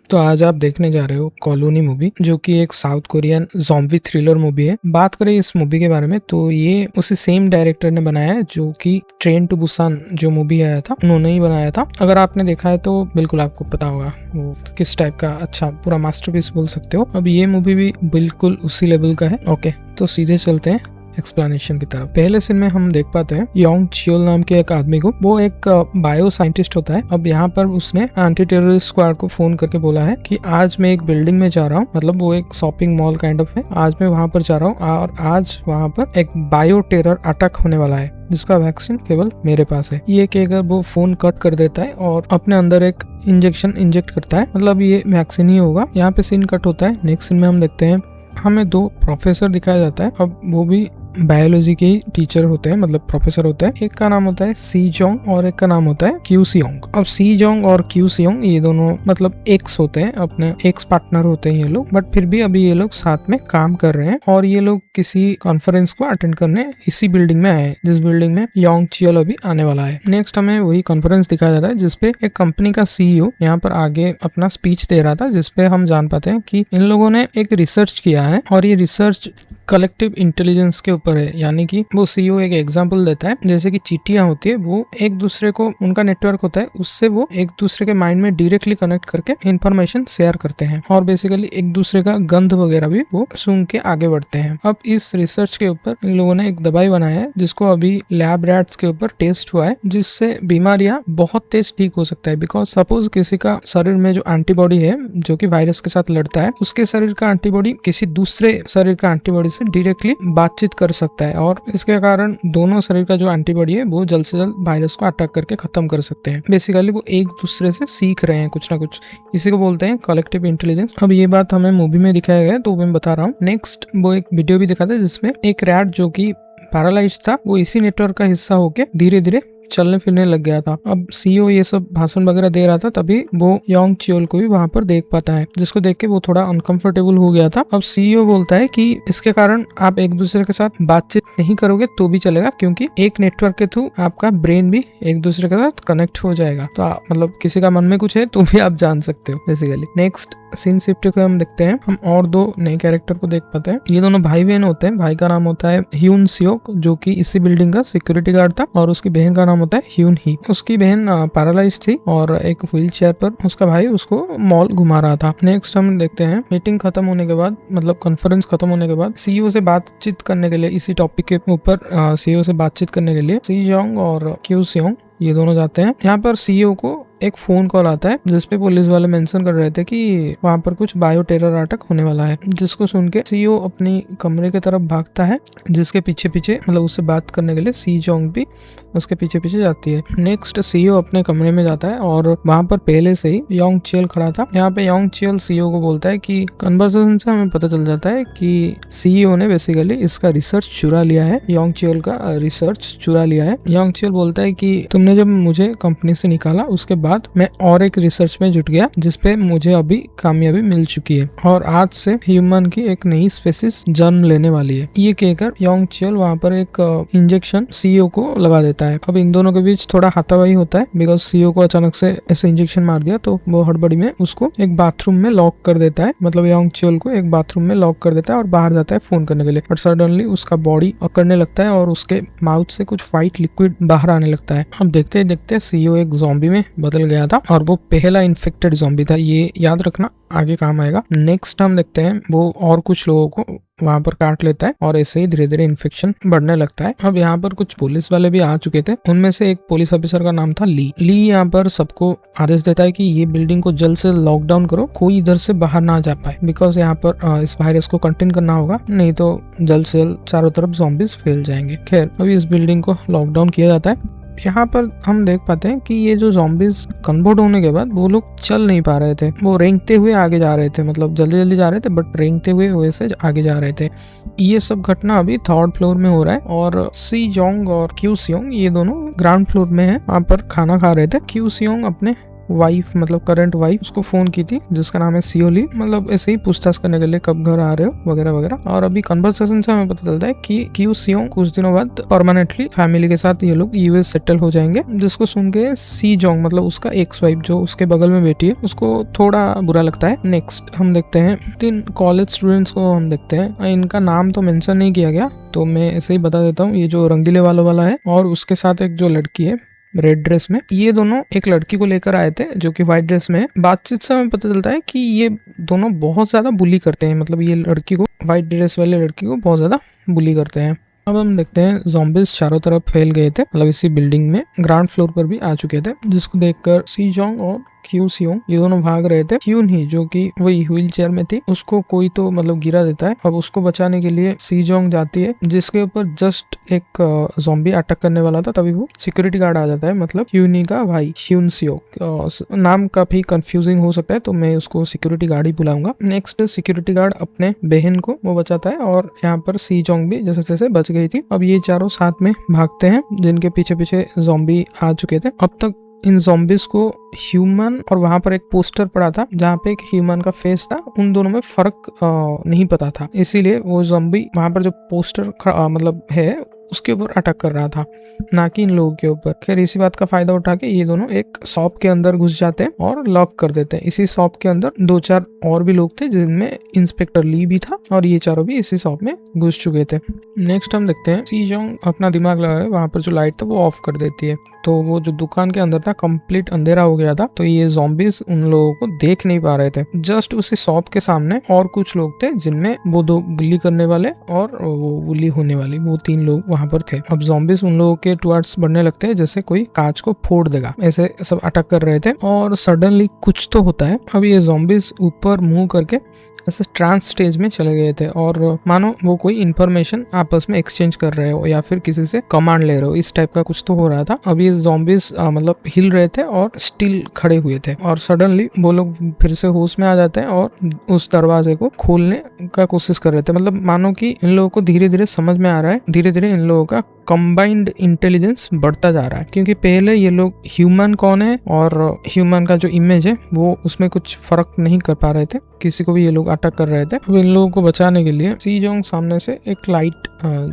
तो आज आप देखने जा रहे हो कॉलोनी मूवी, जो कि एक south Korean zombie thriller movie है। बात करें इस मूवी के बारे में तो ये उसी सेम डायरेक्टर ने बनाया है जो कि ट्रेन टू बुसान जो मूवी आया था उन्होंने ही बनाया था। अगर आपने देखा है तो बिल्कुल आपको पता होगा वो किस टाइप का अच्छा पूरा मास्टरपीस बोल सकते हो। अब ये मूवी भी बिल्कुल उसी लेवल का है। ओके, तो सीधे चलते हैं एक्सप्लेनेशन की तरफ। पहले सीन में हम देख पाते हैं योंग चियोल नाम के एक आदमी को। वो एक बायो साइंटिस्ट होता है। अब यहाँ पर उसने एंटी टेररिस्ट स्क्वाड को फोन करके बोला है कि आज मैं एक बिल्डिंग में जा रहा हूँ, मतलब वो एक शॉपिंग मॉल काइंड ऑफ है। आज मैं वहां पर जा रहा हूँ और आज वहां पर एक बायो टेरर अटैक होने वाला है जिसका वैक्सीन केवल मेरे पास है। ये कहकर वो फोन कट कर देता है और अपने अंदर एक इंजेक्शन इंजेक्ट करता है, मतलब ये वैक्सीन ही होगा। यहाँ पे सीन कट होता है। नेक्स्ट सीन में हम देखते हैं हमें दो प्रोफेसर दिखाया जाता है। अब वो भी बायोलॉजी के टीचर होते हैं, मतलब प्रोफेसर होते हैं। एक का नाम होता है सी जोंग और एक का नाम होता है क्यू सियोंग। अब सी जोंग और क्यू सियोंग ये दोनों मतलब एक्स होते हैं, अपने एक्स पार्टनर होते हैं ये लोग, बट फिर भी अभी ये लोग साथ में काम कर रहे हैं और ये लोग किसी कॉन्फ्रेंस को अटेंड करने इसी बिल्डिंग में आए हैं जिस बिल्डिंग में योंग चियोल अभी आने वाला है। नेक्स्ट हमें वही कॉन्फ्रेंस दिखाया जाता है जिसपे एक कंपनी का सीईओ यहाँ पर आगे अपना स्पीच दे रहा था, जिसपे हम जान पाते हैं कि इन लोगों ने एक रिसर्च किया है और ये रिसर्च कलेक्टिव इंटेलिजेंस के ऊपर है। यानी कि वो सीईओ एक एग्जांपल देता है, जैसे कि चींटियां होती है, वो एक दूसरे को उनका नेटवर्क होता है, उससे वो एक दूसरे के माइंड में डायरेक्टली कनेक्ट करके इंफॉर्मेशन शेयर करते हैं और बेसिकली एक दूसरे का गंध वगैरह भी वो सूंघ के आगे बढ़ते हैं। अब इस रिसर्च के ऊपर इन लोगों ने एक दवाई बनाया है जिसको अभी लैब रैट्स के ऊपर टेस्ट हुआ है, जिससे बीमारियां बहुत तेज ठीक हो सकता है। बिकॉज सपोज किसी का शरीर में जो एंटीबॉडी है जो कि वायरस के साथ लड़ता है, उसके शरीर का एंटीबॉडी किसी दूसरे शरीर का एंटीबॉडी से डायरेक्टली बातचीत कर सकता है और इसके कारण दोनों शरीर का जो एंटीबॉडी है वो जल्द से जल्द वायरस को अटैक करके खत्म कर सकते हैं। बेसिकली वो एक दूसरे से सीख रहे हैं कुछ ना कुछ, इसी को बोलते हैं कलेक्टिव इंटेलिजेंस। अब ये बात हमें मूवी में दिखाया गया है तो मैं बता रहा हूँ। नेक्स्ट वो एक वीडियो भी दिखाता है जिसमें एक रैट जो कि पैरालाइज था वो इसी नेटवर्क का हिस्सा होके धीरे धीरे चलने फिरने लग गया था। अब सीईओ ये सब भाषण वगैरह दे रहा था, तभी वो योंग चियोल को भी वहां पर देख पाता है, जिसको देख के वो थोड़ा अनकंफर्टेबल हो गया था। अब सीईओ बोलता है कि इसके कारण आप एक दूसरे के साथ बातचीत नहीं करोगे तो भी चलेगा, क्योंकि एक नेटवर्क के थ्रू आपका ब्रेन भी एक दूसरे के साथ कनेक्ट हो जाएगा। तो मतलब किसी का मन में कुछ है तो भी आप जान सकते हो बेसिकली। नेक्स्ट सीन शिफ्ट को हम देखते हैं, हम और दो नए कैरेक्टर को देख पाते हैं। ये दोनों भाई बहन होते हैं। भाई का नाम होता है ह्यून सियोक जो कि इसी बिल्डिंग का सिक्योरिटी गार्ड था, और उसकी बहन का नाम होता है ह्यून ही। उसकी बहन पैरालाइज थी और एक व्हील चेयर पर उसका भाई उसको मॉल घुमा रहा था। नेक्स्ट हम देखते हैं मीटिंग खत्म होने के बाद, मतलब कॉन्फ्रेंस खत्म होने के बाद सीईओ से बातचीत करने के लिए, इसी टॉपिक के ऊपर सीईओ से बातचीत करने के लिए सी जोंग और क्यू सियोंग ये दोनों जाते हैं। यहाँ पर सीईओ को एक फोन कॉल आता है जिसपे पुलिस वाले मेंशन कर रहे थे कि वहां पर कुछ बायो टेरर अटैक होने वाला है, जिसको सुन के सीईओ अपनी कमरे की तरफ भागता है, जिसके पीछे पीछे मतलब उससे बात करने के लिए सी जोंग भी उसके पीछे पीछे जाती है। नेक्स्ट सीईओ अपने कमरे में जाता है और वहां पर पहले से ही योंग चियोल खड़ा था। यहाँ पे योंग चियोल सीईओ को बोलता है कि कन्वर्सेशन से हमें पता चल जाता है कि सीईओ ने बेसिकली इसका रिसर्च चुरा लिया है, योंग चियोल का रिसर्च चुरा लिया है। योंग चियोल बोलता है कि तुमने जब मुझे कंपनी से निकाला उसके बाद मैं और एक रिसर्च में जुट गया जिसपे मुझे अभी कामयाबी मिल चुकी है और आज से ह्यूमन की एक नई स्पेसिस जन्म लेने वाली है। ये कहकर योंग चियोल वहां पर एक इंजेक्शन सीईओ को लगा देता है। अब इन दोनों के बीच थोड़ा हाथापाई होता है, बिकॉज सीईओ को अचानक से ऐसे इंजेक्शन मार दिया तो वो हड़बड़ी में उसको एक बाथरूम में लॉक कर देता है, मतलब योंग चियोल को एक बाथरूम में लॉक कर देता है और बाहर जाता है फोन करने के लिए। बट सडनली उसका बॉडी अकड़ने लगता है और उसके माउथ से कुछ व्हाइट लिक्विड बाहर आने लगता है। अब देखते देखते सीईओ एक ज़ॉम्बी में बदल गया था और वो पहला इन्फेक्टेड ज़ॉम्बी था, ये याद रखना आगे काम आएगा। नेक्स्ट हम देखते हैं वो और कुछ लोगों को वहां पर काट लेता है और ऐसे ही धीरे धीरे इन्फेक्शन बढ़ने लगता है। अब यहाँ पर कुछ पुलिस वाले भी आ चुके थे, उनमें से एक पुलिस ऑफिसर का नाम था ली। यहाँ पर सबको आदेश देता है कि ये बिल्डिंग को जल्द से लॉकडाउन करो, कोई इधर से बाहर ना जा पाए, बिकॉज यहाँ पर इस वायरस को कंटेन करना होगा, नहीं तो जल्द से जल्द चारों तरफ ज़ॉम्बीज फैल जाएंगे। खैर अभी इस बिल्डिंग को लॉकडाउन किया जाता है। यहाँ पर हम देख पाते हैं कि ये जो ज़ॉम्बीज कन्वर्ट होने के बाद वो लोग चल नहीं पा रहे थे, वो रेंगते हुए आगे जा रहे थे, मतलब जल्दी जल्दी जा रहे थे बट रेंगते हुए वैसे आगे जा रहे थे। ये सब घटना अभी 3rd फ्लोर में हो रहा है और सी जोंग और क्यू सियोंग ये दोनों ग्राउंड फ्लोर में है, वहाँ पर खाना खा रहे थे। क्यू सियोंग अपने वाइफ मतलब करंट वाइफ उसको फोन की थी जिसका नाम है सियोली, मतलब ऐसे ही पूछताछ करने के लिए कब घर आ रहे हो वगैरह वगैरह। और अभी कन्वर्सेशन से हमें पता चलता है कि क्यू सियोंग कुछ दिनों बाद परमानेंटली फैमिली के साथ ये लोग यूएस सेटल हो जाएंगे, जिसको सुन के सी जोंग मतलब उसका एक्स वाइफ जो उसके बगल में बैठी है उसको थोड़ा बुरा लगता है। नेक्स्ट हम देखते हैं 3 कॉलेज स्टूडेंट्स को हम देखते हैं, इनका नाम तो मेंशन नहीं किया गया तो मैं ऐसे ही बता देता हूँ। ये जो रंगीले बालों वाला है और उसके साथ एक जो लड़की है रेड ड्रेस में, ये दोनों एक लड़की को लेकर आए थे जो कि व्हाइट ड्रेस में है। बातचीत से हमें पता चलता है कि ये दोनों बहुत ज्यादा बुली करते हैं, मतलब ये लड़की को, व्हाइट ड्रेस वाले लड़की को बहुत ज्यादा बुली करते हैं। अब हम देखते हैं ज़ॉम्बीज चारों तरफ फैल गए थे, मतलब इसी बिल्डिंग में ग्राउंड फ्लोर पर भी आ चुके थे, जिसको देखकर सी जोंग और क्यू सियोंग ये दोनों भाग रहे थे। क्यून ही जो कि वही व्हील चेयर में थी उसको कोई तो मतलब गिरा देता है। अब उसको बचाने के लिए सी जोंग जाती है जिसके ऊपर जस्ट एक ज़ॉम्बी अटैक करने वाला था, तभी वो सिक्योरिटी गार्ड आ जाता है, मतलब क्यूनी का भाई क्यून सियोंग। नाम काफी कंफ्यूजिंग हो सकता है तो मैं उसको सिक्योरिटी गार्ड ही बुलाऊंगा। नेक्स्ट सिक्योरिटी गार्ड अपने बहन को वो बचाता है और यहाँ पर सी जोंग भी जैसे जैसे बच गई थी। अब ये चारों साथ में भागते हैं जिनके पीछे पीछे ज़ॉम्बी आ चुके थे। अब तक इन ज़ॉम्बीज को ह्यूमन और वहां पर एक पोस्टर पड़ा था जहाँ पे एक ह्यूमन का फेस था, उन दोनों में फर्क नहीं पता था, इसीलिए वो ज़ॉम्बी वहां पर जो पोस्टर मतलब है उसके ऊपर अटैक कर रहा था, ना कि इन लोगों के ऊपर। खैर इसी बात का फायदा उठा के ये दोनों एक शॉप के अंदर घुस जाते हैं और लॉक कर देते हैं। इसी शॉप के अंदर 2-4 और भी लोग थे जिनमें इंस्पेक्टर ली भी था और ये चारों भी इसी शॉप में घुस चुके थे। नेक्स्ट हम देखते हैं सी जोंग अपना दिमाग लगाए वहां पर जो लाइट था वो ऑफ कर देती है, तो वो जो दुकान के अंदर था कंप्लीट अंधेरा हो गया था, तो ये ज़ॉम्बीज उन लोगों को देख नहीं पा रहे थे। जस्ट उसी शॉप के सामने और कुछ लोग थे जिनमें वो 2 बुली करने वाले और वो बुली होने वाली, वो 3 लोग वहां पर थे। अब ज़ॉम्बीज उन लोगों के टुवर्ड्स बढ़ने लगते हैं जैसे कोई कांच को फोड़ देगा, ऐसे सब अटैक कर रहे थे और सडनली कुछ तो होता है। अब ये ज़ॉम्बीज ऊपर मुंह करके ऐसे ट्रांस स्टेज में चले गए थे और मानो वो कोई इन्फॉर्मेशन आपस में एक्सचेंज कर रहे हो या फिर किसी से कमांड ले रहे हो, इस टाइप का कुछ तो हो रहा था। अब ये ज़ॉम्बीज मतलब हिल रहे थे और स्टिल खड़े हुए थे और सडनली वो लोग फिर से होश में आ जाते हैं और उस दरवाजे को खोलने का कोशिश कर रहे थे। मतलब मानो कि इन लोगों को धीरे धीरे समझ में आ रहा है, धीरे धीरे इन लोगों का कंबाइंड इंटेलिजेंस बढ़ता जा रहा है, क्योंकि पहले ये लोग ह्यूमन कौन है और ह्यूमन का जो इमेज है वो उसमें कुछ फर्क नहीं कर पा रहे थे, किसी को भी ये लोग अटैक कर रहे थे। अब इन लोगों को बचाने के लिए सी जोंग सामने से एक लाइट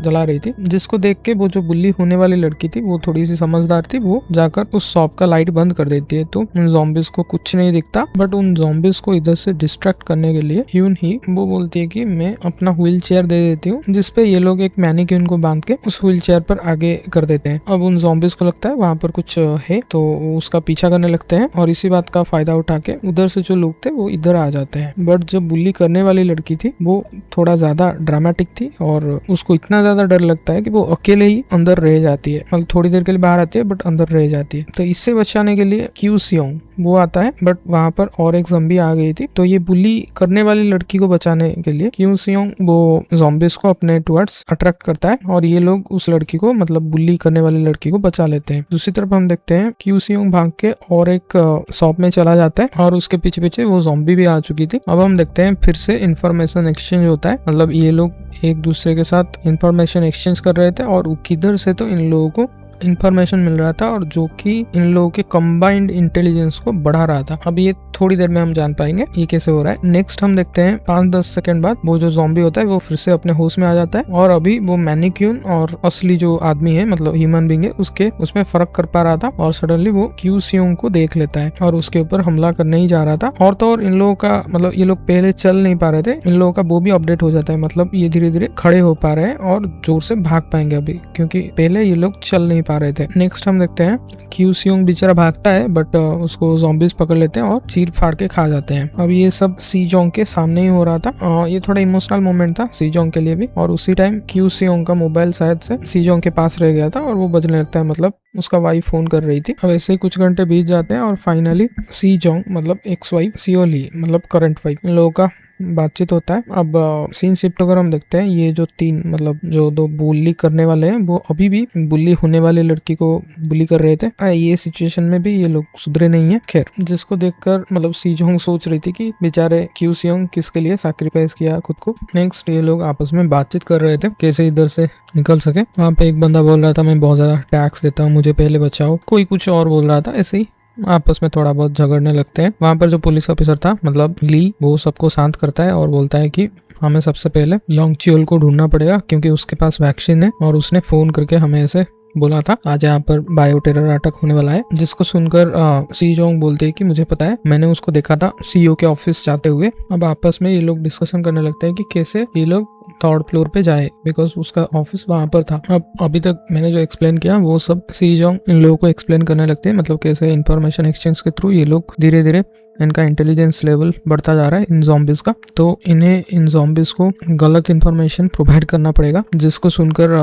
जला रही थी, जिसको देख के वो जो बुली होने वाली लड़की थी वो थोड़ी सी समझदार थी, वो जाकर उस शॉप का लाइट बंद कर देती है, तो उन ज़ॉम्बीज को कुछ नहीं दिखता। बट उन ज़ॉम्बीज को इधर से डिस्ट्रैक्ट करने के लिए ह्यून ही वो बोलती है कि मैं अपना व्हील चेयर दे देती हूँ, जिसपे ये लोग एक मैनिक्यून को बांध के उस व्हील चेयर पर आगे कर देते हैं। अब उन ज़ॉम्बीज को लगता है वहां पर कुछ है तो वो उसका पीछा करने लगते हैं और इसी बात का फायदा उठा के उधर से जो लोग थे वो इधर आ जाते हैं। बट जो बुली करने वाली लड़की थी वो थोड़ा ज्यादा ड्रामेटिक थी और उसको इतना ज्यादा डर लगता है कि वो अकेले ही अंदर रह जाती है, मतलब थोड़ी देर के लिए बाहर आती है बट अंदर रह जाती है। तो इससे बचाने के लिए क्यू सियोंग वो आता है, बट वहां पर और एक ज़ॉम्बी आ गई थी, तो ये बुली करने वाली लड़की को बचाने के लिए क्यू सियोंग वो ज़ॉम्बीज को अपने टुवर्ड्स अट्रैक्ट करता है और ये लोग उस लड़की को मतलब बुली करने वाली लड़की को बचा लेते हैं। दूसरी तरफ हम देखते हैं क्यू सियोंग भाग के और एक शॉप में चला जाता है और उसके पीछे पीछे वो ज़ॉम्बी भी आ चुकी थी। अब हम देखते हैं फिर से इंफॉर्मेशन एक्सचेंज होता है, मतलब ये लोग एक दूसरे के साथ इंफॉर्मेशन एक्सचेंज कर रहे थे और किधर से तो इन लोगों को इंफॉर्मेशन मिल रहा था और जो कि इन लोगों के कंबाइंड इंटेलिजेंस को बढ़ा रहा था। अब ये थोड़ी देर में हम जान पाएंगे ये कैसे हो रहा है। नेक्स्ट हम देखते हैं 5-10 सेकंड बाद वो जो ज़ॉम्बी होता है वो फिर से अपने होश में आ जाता है और अभी वो मैनिक्यून और असली जो आदमी है मतलब ह्यूमन बीइंग है उसके उसमें फर्क कर पा रहा था और सडनली वो क्यू सियोंग को देख लेता है और उसके ऊपर हमला करने ही जा रहा था। और तो और इन लोगों का मतलब ये लोग पहले चल नहीं पा रहे थे, इन लोगों का वो भी अपडेट हो जाता है, मतलब ये धीरे धीरे खड़े हो पा रहे हैं और जोर से भाग पाएंगे अभी, क्योंकि पहले ये लोग चल नहीं पा रहे थे। नेक्स्ट हम देखते हैं क्यू सियोंग बेचारा भागता है बट उसको ज़ॉम्बीज पकड़ लेते हैं और चीर फाड़ के खा जाते हैं। अब ये सब सी जोंग के सामने ही हो रहा था, ये थोड़ा इमोशनल मोमेंट था सी जोंग के लिए भी। और उसी टाइम क्यू सियोंग का मोबाइल शायद से सी जोंग के पास रह गया था और वो बजने लगता है, मतलब उसका वाइफ फोन कर रही थी। अब ऐसे ही कुछ घंटे बीत जाते हैं और फाइनली सी जोंग मतलब एक्स वाइफ सियोली मतलब करंट वाइफ, इन लोगों का बातचीत होता है। अब सीन शिफ्ट अगर हम देखते हैं, ये जो 3 मतलब जो 2 बुली करने वाले हैं वो अभी भी बुली होने वाली लड़की को बुली कर रहे थे। ये सिचुएशन में भी ये लोग सुधरे नहीं है। खैर जिसको देखकर मतलब सी जोंग सोच रही थी कि बेचारे क्यू सियोंग किसके लिए सैक्रिफाइस किया खुद को। नेक्स्ट ये लोग आपस में बातचीत कर रहे थे कैसे इधर से निकल सके। वहाँ पे एक बंदा बोल रहा था मैं बहुत ज्यादा टैक्स देता हूँ, मुझे पहले बचाओ। कोई कुछ और बोल रहा था, ऐसे ही आपस में थोड़ा बहुत झगड़ने लगते हैं। वहाँ पर जो पुलिस ऑफिसर था मतलब ली, वो सबको शांत करता है और बोलता है कि हमें सबसे पहले योंग चियोल को ढूंढना पड़ेगा क्योंकि उसके पास वैक्सीन है और उसने फोन करके हमें ऐसे बोला था आज यहाँ पर बायो टेरर अटैक होने वाला है। जिसको सुनकर सी जोंग बोलते हैं कि मुझे पता है, मैंने उसको देखा था सीईओ के ऑफिस जाते हुए। अब आपस में ये लोग डिस्कशन करने लगते हैं कि कैसे ये लोग थर्ड फ्लोर पे जाए बिकॉज उसका ऑफिस वहां पर था। अब अभी तक मैंने जो एक्सप्लेन किया वो सब सी जोंग इन लोगों को एक्सप्लेन करने लगते हैं, मतलब कैसे इंफॉर्मेशन एक्सचेंज के थ्रू ये लोग धीरे धीरे इनका इंटेलिजेंस लेवल बढ़ता जा रहा है इन ज़ॉम्बीज का। तो इन्हें इन ज़ॉम्बीज को गलत इन्फॉर्मेशन प्रोवाइड करना पड़ेगा। जिसको सुनकर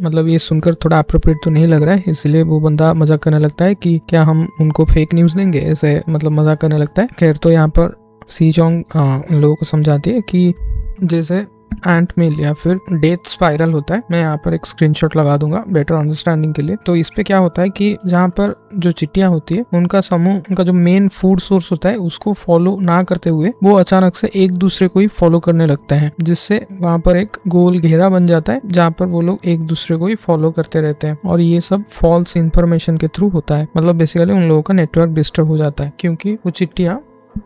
मतलब ये सुनकर थोड़ा अप्रोप्रिएट तो नहीं लग रहा है, इसलिए वो बंदा मजाक करने लगता है कि क्या हम उनको फेक न्यूज़ देंगे, ऐसे मतलब मजाक करने लगता है। खैर तो यहाँ पर सी जोंग लोगों को समझाती है कि जैसे एंट मिल या फिर डेथ स्पाइरल होता है, मैं यहाँ पर एक स्क्रीनशॉट लगा दूंगा बेटर अंडरस्टैंडिंग के लिए। तो इस पे क्या होता है कि जहाँ पर जो चिट्टियां होती है उनका समूह, उनका जो मेन फूड सोर्स होता है उसको फॉलो ना करते हुए वो अचानक से एक दूसरे को ही फॉलो करने लगते हैं, जिससे वहाँ पर एक गोल घेरा बन जाता है जहाँ पर वो लोग एक दूसरे को ही फॉलो करते रहते हैं। और ये सब फॉल्स इन्फॉर्मेशन के थ्रू होता है, मतलब बेसिकली उन लोगों का नेटवर्क डिस्टर्ब हो जाता है क्योंकि वो चिट्टियां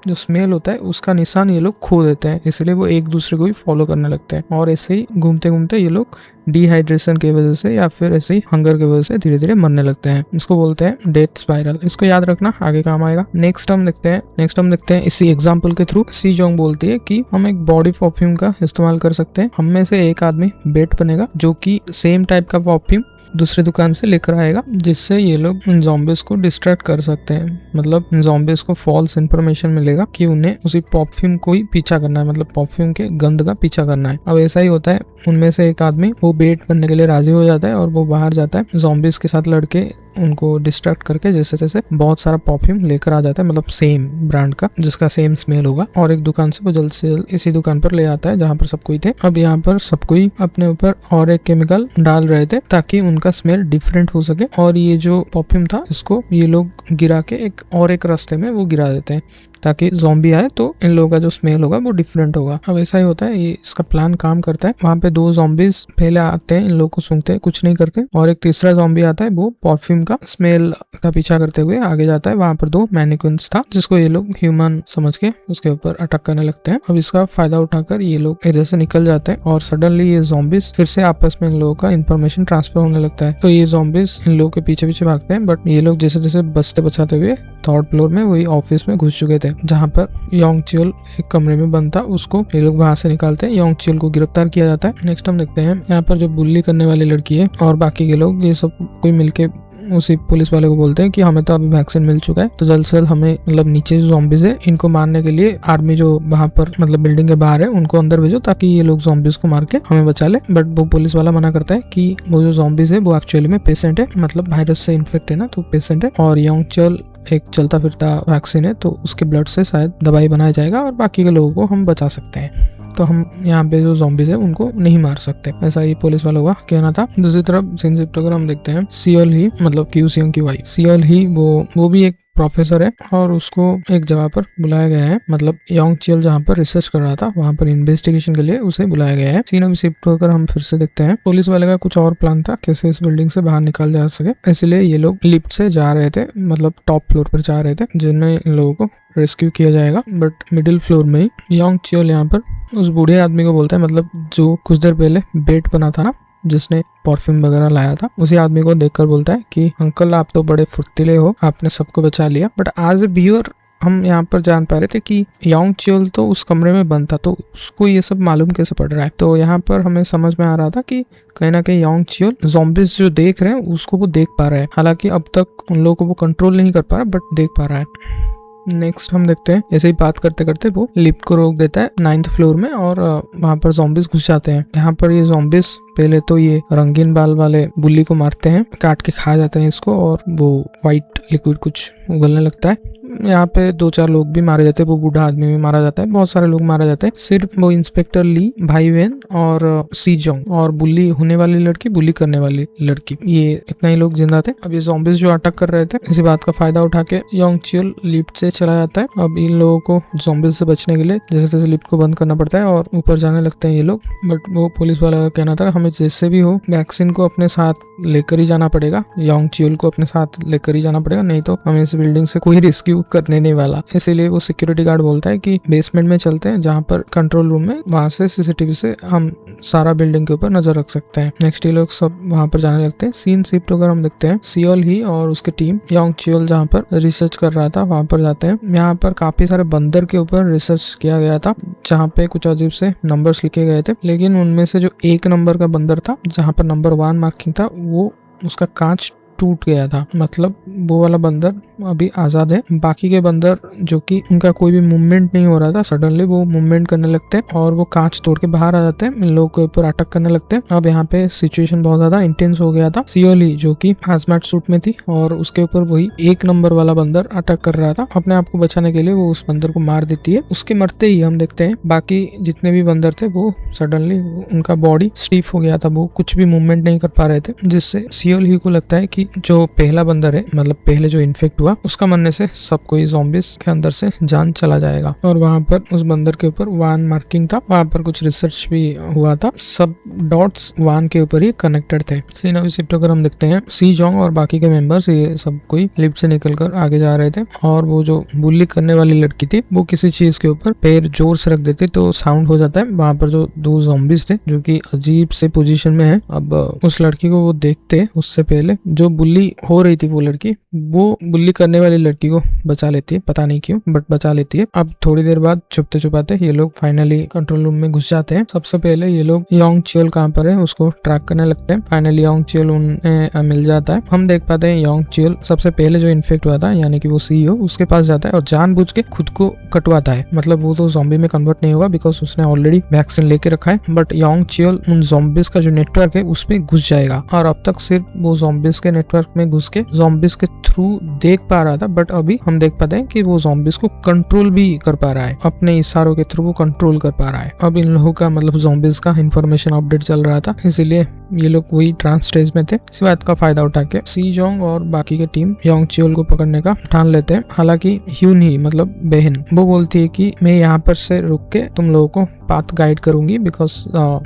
जो स्मेल होता है उसका निशान ये लोग खो देते हैं, इसलिए वो एक दूसरे को ही फॉलो करने लगते हैं। और ऐसे ही घूमते घूमते ये लोग डिहाइड्रेशन की वजह से या फिर ऐसे ही हंगर की वजह से धीरे धीरे मरने लगते हैं। इसको बोलते हैं डेथ स्पाइरल। इसको याद रखना, आगे काम आएगा। नेक्स्ट हम देखते हैं इसी एग्जाम्पल के थ्रू सी जोंग बोलती है कि हम एक बॉडी परफ्यूम का इस्तेमाल कर सकते हैं। हम में से एक आदमी बेट बनेगा जो कि सेम टाइप का परफ्यूम दूसरे दुकान से लेकर आएगा, जिससे ये लोग इन ज़ॉम्बीज को डिस्ट्रैक्ट कर सकते हैं। मतलब इन ज़ॉम्बीज को फॉल्स इन्फॉर्मेशन मिलेगा कि उन्हें उसी परफ्यूम को ही पीछा करना है, मतलब परफ्यूम के गंध का पीछा करना है। अब ऐसा ही होता है, उनमें से एक आदमी वो बेट बनने के लिए राजी हो जाता है और वो बाहर जाता है ज़ॉम्बीज के साथ लड़के उनको डिस्ट्रैक्ट करके जैसे तैसे बहुत सारा परफ्यूम लेकर आ जाता है, मतलब सेम ब्रांड का जिसका सेम स्मेल होगा। और एक दुकान से वो जल्द से जल्द इसी दुकान पर ले आता है जहाँ पर सब कोई थे। अब यहाँ पर सब कोई अपने ऊपर और एक केमिकल डाल रहे थे ताकि उनका स्मेल डिफरेंट हो सके। और ये जो परफ्यूम था इसको ये लोग गिरा के एक रास्ते में वो गिरा देते हैं ताकि ज़ॉम्बी आए तो इन लोगों का जो स्मेल होगा वो डिफरेंट होगा। अब ऐसा ही होता है, ये इसका प्लान काम करता है। वहाँ पे दो ज़ॉम्बीज पहले आते हैं, इन लोगों को सूंघते हैं, कुछ नहीं करते, और एक तीसरा ज़ॉम्बी आता है, वो परफ्यूम का स्मेल का पीछा करते हुए आगे जाता है। वहाँ पर दो मैनिक्विन्स था जिसको ये लोग ह्यूमन समझ के उसके ऊपर अटैक करने लगते हैं। अब इसका फायदा उठाकर ये लोग इधर से निकल जाते हैं और सडनली ये ज़ॉम्बीज फिर से आपस में इन लोगों का इन्फॉर्मेशन ट्रांसफर होने लगता है। तो ये ज़ॉम्बीज इन लोगों के पीछे पीछे भागते हैं, बट ये लोग जैसे जैसे बचते बचाते हुए थर्ड फ्लोर में वही ऑफिस में घुस चुके थे जहाँ पर योंग चियोल एक कमरे में बंद था। उसको ये लोग वहां से निकालते हैं, योंग चियोल को गिरफ्तार किया जाता है। नेक्स्ट हम देखते हैं यहाँ पर जो बुल्ली करने वाली लड़की है और बाकी के लोग ये सब कोई मिलके उसी पुलिस वाले को बोलते हैं कि हमें तो अभी वैक्सीन मिल चुका है, तो जल्द से जल्द हमें मतलब नीचे जो ज़ॉम्बीज है इनको मारने के लिए आर्मी जो वहाँ पर मतलब बिल्डिंग के बाहर है उनको अंदर भेजो ताकि ये लोग ज़ॉम्बीज को मार के हमें बचा ले। बट वो पुलिस वाला मना करता है कि वो जो ज़ॉम्बीज है वो एक्चुअली में पेशेंट है, मतलब वायरस से इन्फेक्ट है ना, तो पेशेंट है। और योंग चियोल एक चलता फिरता वैक्सीन है, तो उसके ब्लड से शायद दवाई बनाया जाएगा और बाकी के लोगों को हम बचा सकते हैं। तो हम यहाँ पे जो ज़ॉम्बीज है उनको नहीं मार सकते, ऐसा ही पुलिस वालों का कहना था। दूसरी तरफ सिंजिप्टोगर हम देखते हैं सियोल ही, मतलब क्यू सियोंग की वाइफ सियोल ही, वो भी एक प्रोफेसर है और उसको एक जगह पर बुलाया गया है, मतलब योंग चियोल जहाँ पर रिसर्च कर रहा था वहाँ पर इन्वेस्टिगेशन के लिए उसे बुलाया गया है। सीन अभी शिफ्ट होकर हम फिर से देखते हैं पुलिस वाले का कुछ और प्लान था कैसे इस बिल्डिंग से बाहर निकाल जा सके, इसलिए ये लोग लिफ्ट से जा रहे थे, मतलब टॉप फ्लोर पर जा रहे थे जिनमें इन लोगों को रेस्क्यू किया जाएगा। बट मिडिल फ्लोर में ही योंग चियोल यहाँ पर उस बूढ़े आदमी को बोलता है, मतलब जो कुछ देर पहले बेट बना था ना जिसने परफ्यूम वगैरह लाया था, उसी आदमी को देखकर बोलता है कि अंकल आप तो बड़े फुर्तीले हो, आपने सबको बचा लिया। बट एज ए व्यूअर हम यहाँ पर जान पा रहे थे कि योंग चियोल तो उस कमरे में बंद था, तो उसको ये सब मालूम कैसे पड़ रहा है। तो यहाँ पर हमें समझ में आ रहा था कि कहीं ना कहीं योंग चियोल ज़ॉम्बीज जो देख रहे हैं उसको वो देख पा रहा है, हालांकि अब तक उन लोगों को वो कंट्रोल नहीं कर पा रहा बट देख पा रहा है। नेक्स्ट हम देखते हैं ऐसे ही बात करते करते वो लिफ्ट को रोक देता है 9th फ्लोर में और वहाँ पर ज़ॉम्बीज घुस जाते हैं। यहाँ पर ये ज़ॉम्बीज पहले तो ये रंगीन बाल वाले बुल्ली को मारते हैं, काट के खा जाते हैं इसको और वो वाइट लिक्विड कुछ उगलने लगता है। यहाँ पे 2-4 लोग भी मारे जाते हैं, वो बूढ़ा आदमी भी मारा जाता है, बहुत सारे लोग मारे जाते हैं। सिर्फ वो इंस्पेक्टर ली, भाई वेन और सी जोंग और बुली होने वाली लड़की, बुली करने वाली लड़की, ये इतना ही लोग जिंदा थे। अब ये ज़ॉम्बीज जो अटैक कर रहे थे, इसी बात का फायदा उठा के योंग चियोल लिफ्ट से चला जाता है। अब इन लोगों को ज़ॉम्बीज से बचने के लिए जैसे तैसे लिफ्ट को बंद करना पड़ता है और ऊपर जाने लगते हैं ये लोग। बट वो पुलिस वाला का कहना था हमें जैसे भी हो वैक्सीन को अपने साथ लेकर ही जाना पड़ेगा, योंग चियोल को अपने साथ लेकर ही जाना पड़ेगा, नहीं तो हमें इस बिल्डिंग से कोई रेस्क्यू करने नहीं वाला। इसीलिए वो सिक्योरिटी गार्ड बोलता है कि बेसमेंट में चलते हैं जहाँ पर कंट्रोल रूम में, वहां से सीसीटीवी से हम सारा बिल्डिंग के ऊपर नजर रख सकते हैं। नेक्स्ट ये लोग सब वहां पर जाने लगते हैं। सीन शिफ्ट होकर हम देखते हैं सियोल ही और उसकी टीम योंग चियोल जहाँ पर रिसर्च कर रहा था वहां पर जाते हैं। यहाँ पर काफी सारे बंदर के ऊपर रिसर्च किया गया था जहाँ पे कुछ अजीब से नंबर्स लिखे गए थे, लेकिन उनमें से जो 1 नंबर का बंदर था जहाँ पर नंबर 1 मार्किंग था, वो उसका कांच टूट गया था, मतलब वो वाला बंदर अभी आजाद है। बाकी के बंदर जो कि उनका कोई भी मूवमेंट नहीं हो रहा था, सडनली वो मूवमेंट करने लगते हैं और वो कांच तोड़ के बाहर आ जाते हैं, इन लोगों के ऊपर अटैक करने लगते हैं। अब यहाँ पे सिचुएशन बहुत ज्यादा इंटेंस हो गया था। सियोली जो कि हाजमैट सूट में थी और उसके ऊपर वही 1 नंबर वाला बंदर अटैक कर रहा था। अपने आप को बचाने के लिए वो उस बंदर को मार देती है। उसके मरते ही हम देखते हैं बाकी जितने भी बंदर थे वो सडनली उनका बॉडी स्टीफ हो गया था, वो कुछ भी मूवमेंट नहीं कर पा रहे थे, जिससे सियोली को लगता है कि जो पहला बंदर है, मतलब पहले जो इन्फेक्ट हुआ, उसका मरने से सब कोई ज़ॉम्बीज के अंदर से जान चला जाएगा। और वहां पर उस बंदर के ऊपर 1 मार्किंग था, वहां पर कुछ रिसर्च भी हुआ था, सब डॉट्स 1 के ऊपर ही कनेक्टेड थे। सीन अभी शिफ्ट होकर हम देखते हैं सी जोंग और बाकी के मेंबर्स ये सब कोई लिफ्ट से निकलकर आगे जा रहे थे और वो जो बुली करने वाली लड़की थी वो किसी चीज के ऊपर पैर जोर से रख देती तो साउंड हो जाता है। वहां पर जो 2 ज़ॉम्बीज थे जो कि अजीब से पोजीशन में है, अब उस लड़की को वो देखते उससे पहले जो बुली हो रही थी वो लड़की, वो बुली करने वाली लड़की को बचा लेती है, पता नहीं क्यों बट बचा लेती है। अब थोड़ी देर बाद छुपते छुपाते ये लोग फाइनली कंट्रोल रूम में घुस जाते हैं। सबसे पहले ये लोग योंग चियोल कहाँ पर है उसको ट्रैक करने लगते हैं। फाइनली योंग चियोल उन्हें मिल जाता है। हम देख पाते हैं योंग चियोल सबसे पहले जो इन्फेक्ट हुआ था यानी कि वो सीईओ, उसके पास जाता है और जानबूझ के खुद को कटवाता है। मतलब वो तो ज़ॉम्बी में कन्वर्ट नहीं होगा बिकॉज उसने ऑलरेडी वैक्सीन लेके रखा है, बट योंग चियोल उन ज़ॉम्बीज का जो नेटवर्क है उसमें घुस जाएगा और अब तक सिर्फ वो ज़ॉम्बीज के नेटवर्क में घुस के ज़ॉम्बीज के थ्रू देख पा रहा था, बट अभी हम देख पाते हैं कि वो ज़ॉम्बीज को कंट्रोल भी कर पा रहा है, अपने इशारों के थ्रू वो कंट्रोल कर पा रहा है। अब इन लोगों का मतलब ज़ॉम्बीज का इंफॉर्मेशन अपडेट चल रहा था, इसीलिए ये लोग वही ट्रांस स्टेज में थे। इसी बात का फायदा उठा के सी जोंग और बाकी के टीम योंग चियोल को पकड़ने का ठान लेते हैं। हालांकि ह्यून ही मतलब बहन वो बोलती है कि मैं यहाँ पर से रुक के तुम लोगों को पाथ गाइड करूंगी बिकॉज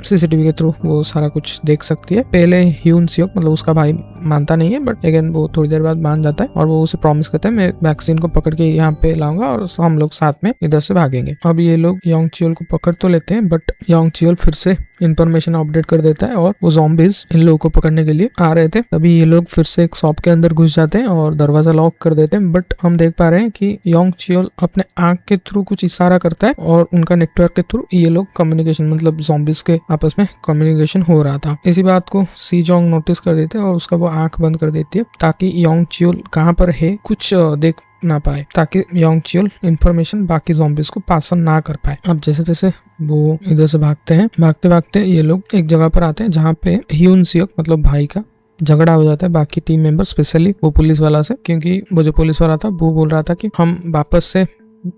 सीसीटीवी के थ्रू वो सारा कुछ देख सकती है। पहले ह्यून सियोक मतलब उसका भाई मानता नहीं है, बट अगेन वो थोड़ी देर बाद मान जाता है और वो उसे प्रॉमिस करता है मैं वैक्सीन को पकड़ के यहाँ पे लाऊंगा और हम लोग साथ में इधर से भागेंगे। अब ये लोग योंग चियोल को पकड़ तो लेते हैं, बट योंग चियोल फिर से इन्फॉर्मेशन अपडेट कर देता है और वो ज़ॉम्बीज इन लोगों को पकड़ने के लिए आ रहे थे। तभी ये लोग फिर से एक शॉप के अंदर घुस जाते हैं और दरवाजा लॉक कर देते हैं, बट हम देख पा रहे हैं कि योंग चियोल अपने आंख के थ्रू कुछ इशारा करता है और उनका नेटवर्क के थ्रू ये लोग कम्युनिकेशन मतलब ज़ॉम्बीज के आपस में कम्युनिकेशन हो रहा था। इसी बात को सी जोंग नोटिस कर देते हैं और उसका वो आंख बंद कर देती है ताकि योंग चियोल कहाँ पर है कुछ देख ना पाए, ताकि योंग चियोल इन्फॉर्मेशन बाकी ज़ॉम्बीज को पास ऑन ना कर पाए। अब जैसे तैसे वो इधर से भागते हैं, भागते भागते ये लोग एक जगह पर आते हैं जहाँ पे ह्यून सियोक मतलब भाई का झगड़ा हो जाता है बाकी टीम मेंबर स्पेशली वो पुलिस वाला से, क्योंकि वो जो पुलिस वाला था वो बोल रहा था कि हम वापस से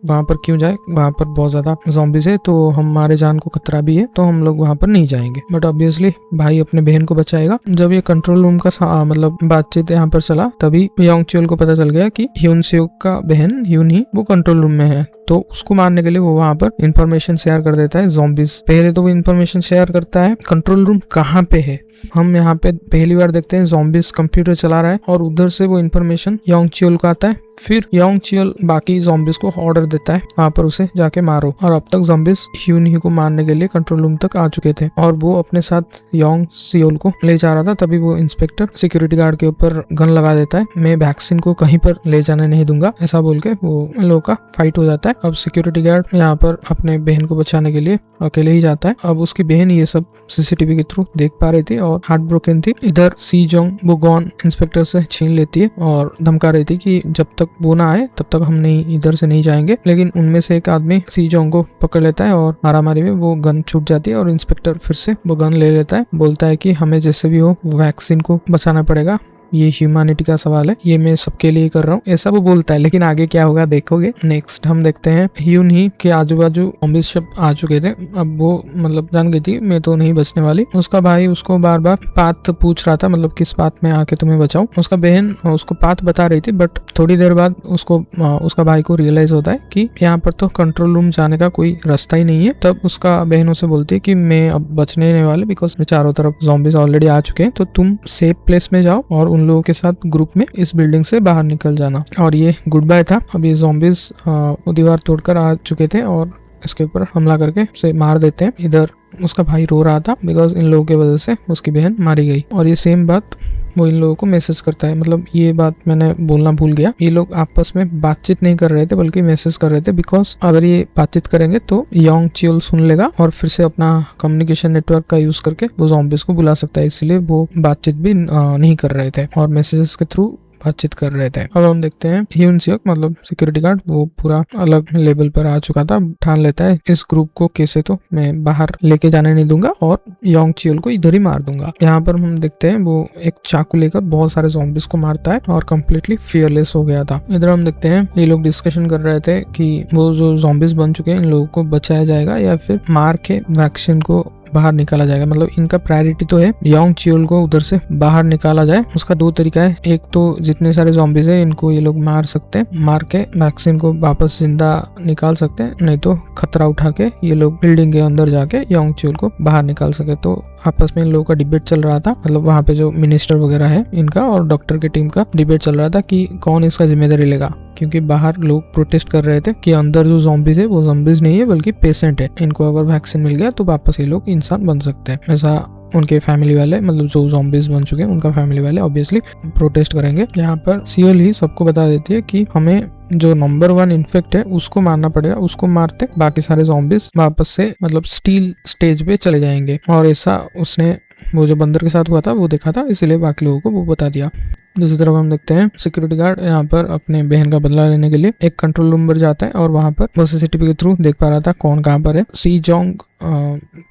वहां पर क्यों जाए, वहां पर बहुत ज्यादा ज़ॉम्बीज है तो हमारे जान को खतरा भी है तो हम लोग वहां पर नहीं जाएंगे। बट ऑब्वियसली भाई अपने बहन को बचाएगा। जब ये कंट्रोल रूम का मतलब बातचीत यहाँ पर चला तभी योंग चियोल को पता चल गया कि ह्यून सियोक का बहन ह्यून ही वो कंट्रोल रूम में है, तो उसको मारने के लिए वो वहां पर इंफॉर्मेशन शेयर कर देता है ज़ॉम्बीज। पहले तो वो इंफॉर्मेशन शेयर करता है कंट्रोल रूम कहाँ पे है। हम यहाँ पे पहली बार देखते हैं ज़ॉम्बीज कंप्यूटर चला रहा है और उधर से वो इंफॉर्मेशन योंग चियोल को आता है। फिर योंग चियोल बाकी ज़ॉम्बीज को ऑर्डर देता है वहां पर उसे जाके मारो, और अब तक ज़ॉम्बीज ह्यून ही को मारने के लिए कंट्रोल रूम तक आ चुके थे और वो अपने साथ योंग चियोल को ले जा रहा था। तभी वो इंस्पेक्टर सिक्योरिटी गार्ड के ऊपर गन लगा देता है, मैं वैक्सीन को कहीं पर ले जाने नहीं दूंगा, ऐसा बोल के वो इन लोगों का फाइट हो जाता है। अब सिक्योरिटी गार्ड यहाँ पर अपने बहन को बचाने के लिए अकेले ही जाता है। अब उसकी बहन ये सब सीसीटीवी के थ्रू देख पा रही थी और हार्ट ब्रोकन थी। इधर सी जोंग वो गन इंस्पेक्टर से छीन लेती है और धमका रही थी कि जब तक वो ना आए तब तक हम नहीं इधर से नहीं जाएंगे, लेकिन उनमें से एक आदमी सी जोंग को पकड़ लेता है और मारामारी में वो गन छूट जाती है और इंस्पेक्टर फिर से वो गन ले लेता है, बोलता है कि हमें जैसे भी हो वैक्सीन को बचाना पड़ेगा, ये ह्यूमैनिटी का सवाल है, ये मैं सबके लिए कर रहा हूँ, ऐसा वो बोलता है। लेकिन आगे क्या होगा देखोगे। नेक्स्ट हम देखते हैं ह्यून ही के आजू बाजू ज़ॉम्बीज सब आ चुके थे। अब वो मतलब जान गई थी मैं तो नहीं बचने वाली। उसका भाई उसको बार बार पाथ पूछ रहा था, मतलब किस पाथ में आके तुम्हें बचाऊं। उसका बहन उसको पाथ बता रही थी, बट थोड़ी देर बाद उसको उसका भाई को रियलाइज होता है कि यहाँ पर तो कंट्रोल रूम जाने का कोई रास्ता ही नहीं है। तब उसका बहन उसे बोलती है कि मैं अब बचने नहीं वाले, बिकॉज चारों तरफ ज़ॉम्बीज ऑलरेडी आ चुके हैं, तो तुम सेफ प्लेस में जाओ और उन लोगों के साथ ग्रुप में इस बिल्डिंग से बाहर निकल जाना। और ये गुड बाय था। अब ये ज़ॉम्बीज वो दीवार तोड़कर आ चुके थे और इसके ऊपर हमला करके उसे मार देते हैं। इधर उसका भाई रो रहा था बिकॉज इन लोगों की वजह से उसकी बहन मारी गई। और ये सेम बात वो इन लोगों को मैसेज करता है। मतलब ये बात मैंने बोलना भूल गया, ये लोग आपस में बातचीत नहीं कर रहे थे बल्कि मैसेज कर रहे थे, बिकॉज अगर ये बातचीत करेंगे तो योंग चियोल सुन लेगा और फिर से अपना कम्युनिकेशन नेटवर्क का यूज करके वो ज़ॉम्बीज को बुला सकता है। इसलिए वो बातचीत भी नहीं कर रहे थे और मैसेजेस के थ्रू बातचीत कर रहे थे। अब हम देखते हैं ह्यून सियोक मतलब सिक्योरिटी गार्ड, वो पूरा अलग लेवल पर आ चुका था। ठान लेता है इस ग्रुप को कैसे तो मैं बाहर लेके जाने नहीं दूंगा और योंग चियोल को इधर ही मार दूंगा। यहाँ पर हम देखते हैं वो एक चाकू लेकर बहुत सारे ज़ॉम्बीज को मारता है और कम्प्लीटली फियरलेस हो गया था। इधर हम देखते हैं ये लोग डिस्कशन कर रहे थे कि वो जो ज़ॉम्बीज बन चुके हैं इन लोगों को बचाया जाएगा या फिर मार के वैक्सीन को बाहर निकाला जाएगा। मतलब इनका प्रायोरिटी तो है योंग चियोल को उधर से बाहर निकाला जाए। उसका दो तरीका है, एक तो जितने सारे ज़ॉम्बीज है इनको ये लोग मार सकते हैं, मार के वैक्सीन को वापस जिंदा निकाल सकते हैं, नहीं तो खतरा उठा के ये लोग बिल्डिंग के अंदर जाके योंग चियोल को बाहर निकाल सके। तो आपस में इन लोगों का डिबेट चल रहा था, मतलब वहाँ पे जो मिनिस्टर वगैरह है इनका और डॉक्टर की टीम का डिबेट चल रहा था कि कौन इसका जिम्मेदारी लेगा, क्योंकि बाहर लोग प्रोटेस्ट कर रहे थे कि अंदर जो ज़ॉम्बीज है वो ज़ॉम्बीज नहीं है बल्कि पेशेंट है, इनको अगर वैक्सीन मिल गया तो वापस ये लोग इंसान बन सकते हैं। ऐसा उनके फैमिली वाले, मतलब जो ज़ॉम्बीज बन चुके हैं उनका फैमिली वाले ऑब्वियसली प्रोटेस्ट करेंगे। यहाँ पर सियोल ही सबको बता देती है कि हमें जो नंबर 1 इन्फेक्ट है उसको मारना पड़ेगा, उसको मारते बाकी सारे ज़ॉम्बीज वापस से मतलब स्टील स्टेज पे चले जाएंगे। और ऐसा उसने वो जो बंदर के साथ हुआ था वो देखा था, इसलिए बाकी लोगों को वो बता दिया। दूसरी तरफ हम देखते हैं सिक्योरिटी गार्ड यहाँ पर अपने बहन का बदला लेने के लिए एक कंट्रोल रूम पर जाता है और वहाँ पर वो सीसीटीवी के थ्रू देख पा रहा था कौन कहाँ पर है। सी जोंग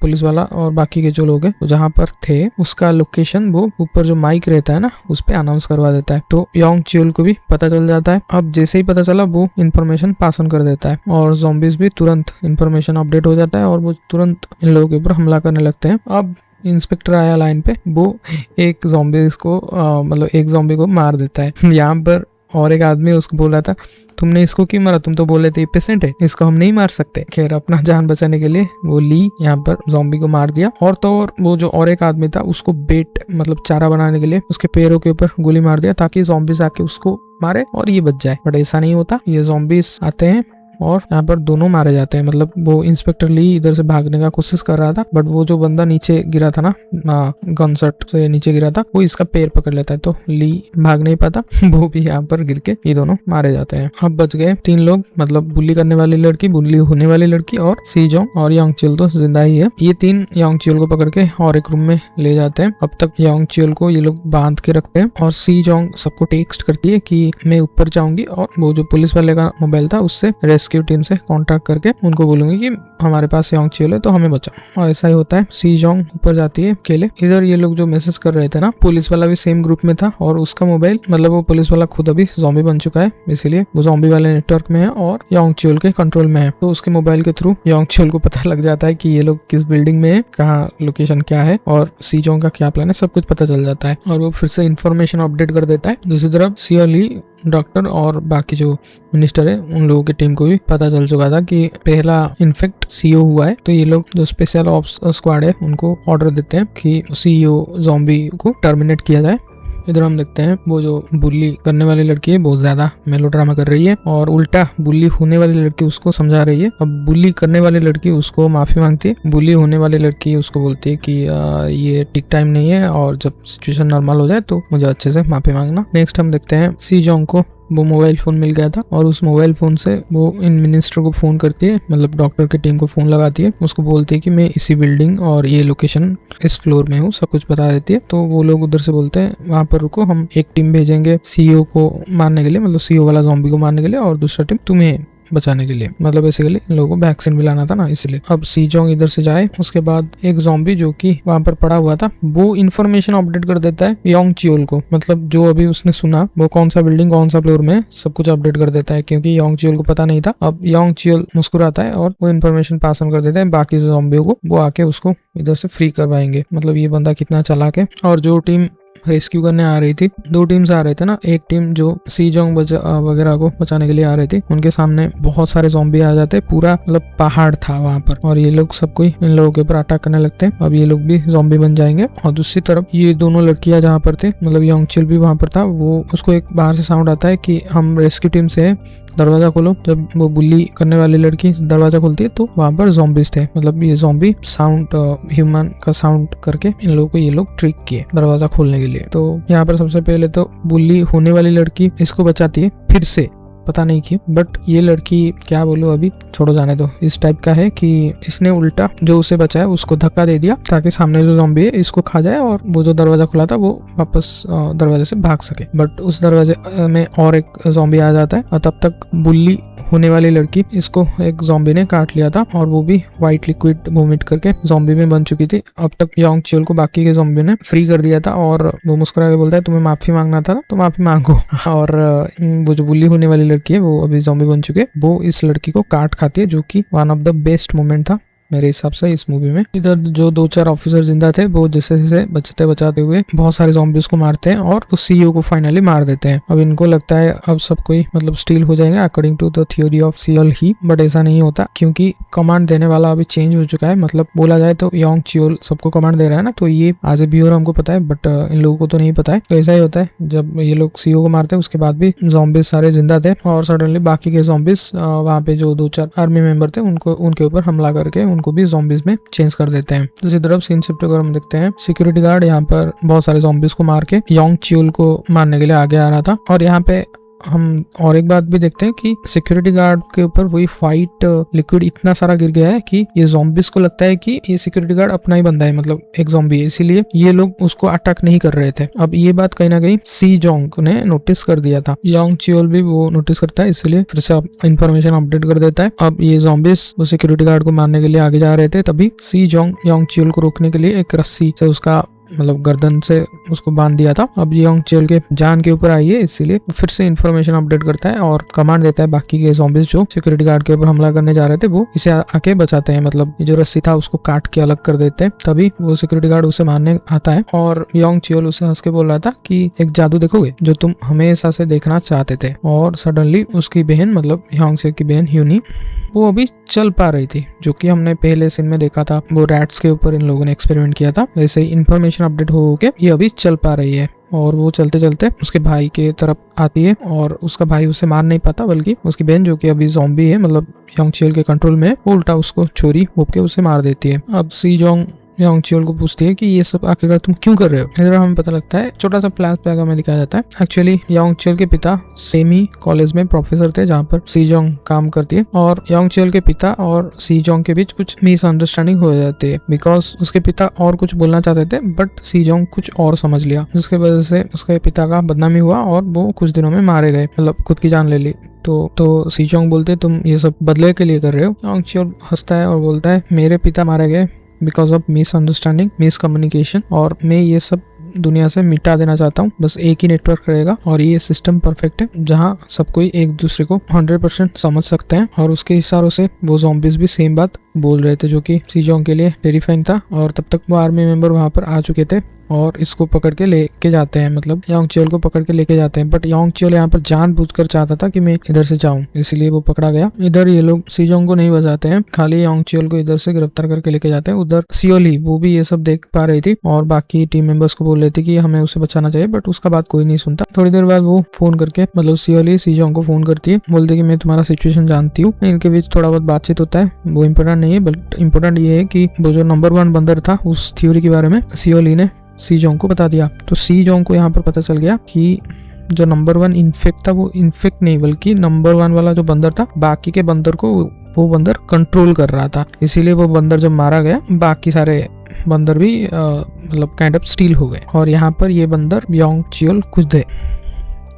पुलिस वाला और बाकी के जो लोग हैं जहाँ पर थे उसका लोकेशन वो ऊपर जो माइक रहता है ना उस पे अनाउंस करवा देता है, तो योंग चियोल को भी पता चल जाता है। अब जैसे ही पता चला वो इन्फॉर्मेशन पास ऑन कर देता है और ज़ॉम्बीज भी तुरंत इन्फॉर्मेशन अपडेट हो जाता है और वो तुरंत इन लोगों के ऊपर हमला करने लगते हैं। अब इंस्पेक्टर आया लाइन पे, वो एक ज़ॉम्बीज को मतलब एक ज़ॉम्बी को मार देता है। यहाँ पर और एक आदमी उसको बोल रहा था तुमने इसको क्यों मारा, तुम तो बोले थे पेशेंट है, इसको हम नहीं मार सकते। खैर अपना जान बचाने के लिए वो ली यहाँ पर ज़ॉम्बी को मार दिया। और तो और वो जो और एक आदमी था उसको बेट मतलब चारा बनाने के लिए उसके पैरों के ऊपर गोली मार दिया ताकि ज़ॉम्बीज आके उसको मारे और ये बच जाए। बट ऐसा नहीं होता, ये ज़ॉम्बीज आते हैं और यहाँ पर दोनों मारे जाते हैं। मतलब वो इंस्पेक्टर ली इधर से भागने का कोशिश कर रहा था बट वो जो बंदा नीचे गिरा था ना गनशॉट से नीचे गिरा था वो इसका पैर पकड़ लेता है, तो ली भाग नहीं पाता, वो भी यहाँ पर गिर के ये दोनों मारे जाते हैं। अब बच गए 3 लोग, मतलब बुली करने वाली लड़की, बुली होने वाली लड़की और सी जोंग और योंग चियोल तो जिंदा ही है। ये 3 योंग चियोल को पकड़ के और एक रूम में ले जाते हैं। अब तक योंग चियोल को ये लोग बांध के रखते हैं और सी जोंग सबको टेक्स्ट करती है कि मैं ऊपर जाऊंगी और वो जो पुलिस वाले का मोबाइल था उससे रेस्क्यू टीम से कांटेक्ट करके उनको बोलूंगी कि हमारे पास योंग चियोल है तो हमें बचाओ। और ऐसा ही होता है, सी जोंग ऊपर जाती है अकेले। इधर ये लोग जो मैसेज कर रहे थे ना, पुलिस वाला भी सेम ग्रुप में था और उसका मोबाइल मतलब वो पुलिस वाला खुद अभी ज़ॉम्बी बन चुका है, इसीलिए वो ज़ॉम्बी वाले नेटवर्क में है और योंग चियोल के कंट्रोल में है। तो उसके मोबाइल के थ्रू योंग चियोल को पता लग जाता है कि ये लोग किस बिल्डिंग में है, कहाँ लोकेशन क्या है और सी जोंग का क्या प्लान है, सब कुछ पता चल जाता है और वो फिर से इन्फॉर्मेशन अपडेट कर देता है। दूसरी तरफ सियोल ली डॉक्टर और बाकी जो मिनिस्टर है उन लोगों की टीम को भी पता चल चुका था कि पहला इन्फेक्ट सीईओ हुआ है, तो ये लोग जो स्पेशल ऑप्स स्क्वाड है उनको ऑर्डर देते हैं कि सीईओ ज़ॉम्बी को टर्मिनेट किया जाए। इधर हम देखते हैं वो जो बुली करने वाली लड़की है बहुत ज्यादा मेलोड्रामा कर रही है और उल्टा बुली होने वाली लड़की उसको समझा रही है। अब बुली करने वाली लड़की उसको माफी मांगती है, बुली होने वाली लड़की उसको बोलती है कि ये ठीक टाइम नहीं है और जब सिचुएशन नॉर्मल हो जाए तो मुझे अच्छे से माफी मांगना। नेक्स्ट हम देखते हैं सी जोंग को वो मोबाइल फ़ोन मिल गया था और उस मोबाइल फ़ोन से वो इन मिनिस्टर को फ़ोन करती है, मतलब डॉक्टर की टीम को फ़ोन लगाती है, उसको बोलती है कि मैं इसी बिल्डिंग और ये लोकेशन इस फ्लोर में हूँ, सब कुछ बता देती है। तो वो लोग उधर से बोलते हैं वहाँ पर रुको, हम एक टीम भेजेंगे सीईओ को मारने के लिए, मतलब सीईओ वाला ज़ॉम्बी को मारने के लिए, और दूसरा टीम तुम्हें बचाने के लिए, मतलब बेसिकली इन लोगों को वैक्सीन भी लाना था ना, इसलिए। अब सी जोंग इधर से जाए, उसके बाद एक ज़ॉम्बी जो कि वहां पर पड़ा हुआ था वो इन्फॉर्मेशन अपडेट कर देता है योंग चियोल को, मतलब जो अभी उसने सुना वो कौन सा बिल्डिंग कौन सा फ्लोर में, सब कुछ अपडेट कर देता है, क्योंकि योंग चियोल को पता नहीं था। अब योंग चियोल मुस्कुराता है और वो इन्फॉर्मेशन पास ऑन कर देता है बाकी ज़ॉम्बियों को, वो आके उसको इधर से फ्री करवाएंगे। मतलब ये बंदा कितना चालाक है। और जो टीम रेस्क्यू करने आ रही थी, 2 टीम्स आ रहे थे ना, एक टीम जो सी जोंग वगैरह को बचाने के लिए आ रही थी, उनके सामने बहुत सारे ज़ॉम्बी आ जाते, पूरा मतलब पहाड़ था वहां पर, और ये लोग सब कोई इन लोगों के ऊपर अटैक करने लगते हैं। अब ये लोग भी ज़ॉम्बी बन जाएंगे। और दूसरी तरफ ये दोनों लड़कियां जहाँ पर थे, मतलब योंग चिल भी वहां पर था, वो उसको एक बाहर से साउंड आता है कि हम रेस्क्यू टीम से है, दरवाजा खोलो। जब वो बुली करने वाली लड़की दरवाजा खोलती है तो वहां पर ज़ॉम्बीज थे, मतलब ये ज़ॉम्बी साउंड ह्यूमन का साउंड करके इन लोगों को ये लोग ट्रिक किए दरवाजा खोलने के लिए। तो यहाँ पर सबसे पहले तो बुली होने वाली लड़की इसको बचाती है फिर से, पता नहीं क्यों, बट ये लड़की क्या बोलूं, अभी छोड़ो जाने दो। इस टाइप का है कि इसने उल्टा जो उसे बचाया उसको धक्का दे दिया ताकि सामने जो ज़ॉम्बी है इसको खा जाए और वो जो दरवाजा खुला था वो वापस दरवाजे से भाग सके। बट उस दरवाजे में और एक ज़ॉम्बी आ जाता है और तब तक बुल्ली होने वाली लड़की इसको एक ज़ॉम्बी ने काट लिया था और वो भी व्हाइट लिक्विड वोमिट करके ज़ॉम्बी में बन चुकी थी। अब तक योंग चियोल को बाकी के ज़ॉम्बी ने फ्री कर दिया था और वो मुस्कुरा के बोलता है तुम्हें माफी मांगना था तो माफी मांगो। और वो जो बुल्ली होने वाली लड़की है वो अभी ज़ॉम्बी बन चुके, वो इस लड़की को काट खाती है, जो कि one of the best moment था मेरे हिसाब से इस मूवी में। इधर जो 2-4 ऑफिसर जिंदा थे वो जैसे जैसे बचाते हुए बहुत सारे ज़ॉम्बीज को मारते हैं और उस सीईओ को फाइनली मार देते हैं। अब इनको लगता है अब सब कोई मतलब स्टील हो जाएगा according to the theory of सियोल ही, बट ऐसा नहीं होता क्योंकि कमांड देने वाला अभी चेंज हो चुका है। मतलब बोला जाए तो योंग चियोल सबको कमांड दे रहा है ना, तो ये आज भी और हमको पता है, बट इन लोगों को तो नहीं पता है। तो ऐसा ही होता है, जब ये लोग सीईओ को मारते हैं उसके बाद भी ज़ॉम्बीज सारे जिंदा थे और सडनली बाकी के ज़ॉम्बीज वहाँ पे जो 2-4 आर्मी मेंबर थे उनके ऊपर हमला करके उनको भी ज़ॉम्बीज में चेंज कर देते हैं। दूसरी तरफ सीन शिफ्ट अगर हम देखते हैं, सिक्योरिटी गार्ड यहाँ पर बहुत सारे ज़ॉम्बीज को मार के योंग चियोल को मारने के लिए आगे आ रहा था। और यहाँ पे हम और एक बात भी देखते हैं कि सिक्योरिटी गार्ड के ऊपर वही व्हाइट लिक्विड इतना सारा गिर गया है कि ये ज़ॉम्बीज को लगता है कि ये सिक्योरिटी गार्ड अपना ही बंदा है, मतलब एक ज़ॉम्बी है, इसीलिए ये लोग उसको अटैक नहीं कर रहे थे। अब ये बात कहीं ना कहीं सी जोंग ने नोटिस कर दिया था, योंग चियोल भी वो नोटिस करता है, इसलिए फिर से इन्फॉर्मेशन अपडेट कर देता है। अब ये ज़ॉम्बीज वो सिक्योरिटी गार्ड को मारने के लिए आगे जा रहे थे, तभी सी जोंग योंग चियोल को रोकने के लिए एक रस्सी से उसका मतलब गर्दन से उसको बांध दिया था। अब योंग चियोल के जान के ऊपर आई है, इसीलिए फिर से इन्फॉर्मेशन अपडेट करता है और कमांड देता है बाकी के ज़ॉम्बीज जो सिक्योरिटी गार्ड के ऊपर हमला करने जा रहे थे वो इसे आके बचाते हैं। मतलब ये जो रस्सी था उसको काट के अलग कर देते हैं, तभी वो सिक्योरिटी गार्ड उसे मारने आता है और योंग चियोल उसे हंस के बोल रहा था कि एक जादू देखोगे जो तुम हमेशा से देखना चाहते थे। और सडनली उसकी बहन मतलब योंग चियोल की बहन ह्यूनी वो अभी चल पा रही थी, जो कि हमने पहले सीन में देखा था, वो रैट्स के ऊपर इन लोगों ने एक्सपेरिमेंट किया था। वैसे ही इन्फॉर्मेशन अपडेट हो के ये अभी चल पा रही है और वो चलते चलते उसके भाई के तरफ आती है और उसका भाई उसे मार नहीं पाता, बल्कि उसकी बहन जो कि अभी ज़ॉम्बी है मतलब योंग चियोल के कंट्रोल में, वो उल्टा उसको चोरी होप के उसे मार देती है। अब सी जोंग योंग चियोल को पूछती है कि ये सब आखिरकार तुम क्यों कर रहे हो। इधर हमें पता लगता है, छोटा सा फ्लैशबैक हमें दिखाया जाता है। एक्चुअली योंग चियोल के पिता सेम ही कॉलेज में प्रोफेसर थे जहाँ पर सी जोंग काम करती है और योंग चियोल के पिता और सी जोंग के बीच कुछ मिसअंडरस्टैंडिंग हो जाती है, बिकॉज उसके पिता और कुछ बोलना चाहते थे बट सी जोंग कुछ और समझ लिया, जिसके वजह से उसके पिता का बदनामी हुआ और वो कुछ दिनों में मारे गए, मतलब खुद की जान ले ली। तो सी जोंग बोलते तुम ये सब बदले के लिए कर रहे हो। योंग चियोल हंसता है और बोलता है मेरे पिता मारे गए बिकॉज ऑफ मिसअंडरस्टैंडिंग, मिसकम्युनिकेशन, और मैं ये सब दुनिया से मिटा देना चाहता हूँ। बस एक ही नेटवर्क रहेगा और ये सिस्टम परफेक्ट है जहाँ सब कोई एक दूसरे को 100% समझ सकते हैं। और उसके इशारों से वो ज़ॉम्बीज भी सेम बात बोल रहे थे, जो कि सी जोंग के लिए टेरिफाइंग था। और तब तक वो आर्मी मेंबर वहाँ पर आ चुके थे और इसको पकड़ के लेके जाते हैं, मतलब योंग चियोल को पकड़ के लेके जाते हैं। बट योंग चियोल यहाँ पर जानबूझकर चाहता था कि मैं इधर से जाऊं, इसलिए वो पकड़ा गया। इधर ये लोग सी जोंग को नहीं बचाते हैं, खाली योंग चियोल को इधर से गिरफ्तार करके लेके जाते हैं। उधर सियोल ही वो भी ये सब देख पा रही थी और बाकी टीम मेंबर्स को बोल रही थी कि हमें उसे बचाना चाहिए, बट उसका बात कोई नहीं सुनता। थोड़ी देर बाद वो फोन करके मतलब सियोल ही सी जोंग को फोन करती है, बोलती है कि मैं तुम्हारा सिचुएशन जानती हूँ। इनके बीच थोड़ा बहुत बातचीत होता है, वो इम्पोर्टेंट नहीं है, बट इम्पोर्टेंट ये है कि वो जो नंबर 1 बंदर था उस थ्योरी के बारे में सियोल ही ने सी जोंग को बता दिया। तो सी जोंग को यहाँ पर पता चल गया कि जो नंबर 1 इन्फेक्ट था वो इन्फेक्ट नहीं बल्कि नंबर 1 वाला जो बंदर था बाकी के बंदर को वो बंदर कंट्रोल कर रहा था, इसीलिए वो बंदर जब मारा गया बाकी सारे बंदर भी मतलब काइंड ऑफ स्टील हो गए। और यहाँ पर ये बंदर योंग चियोल खुद है,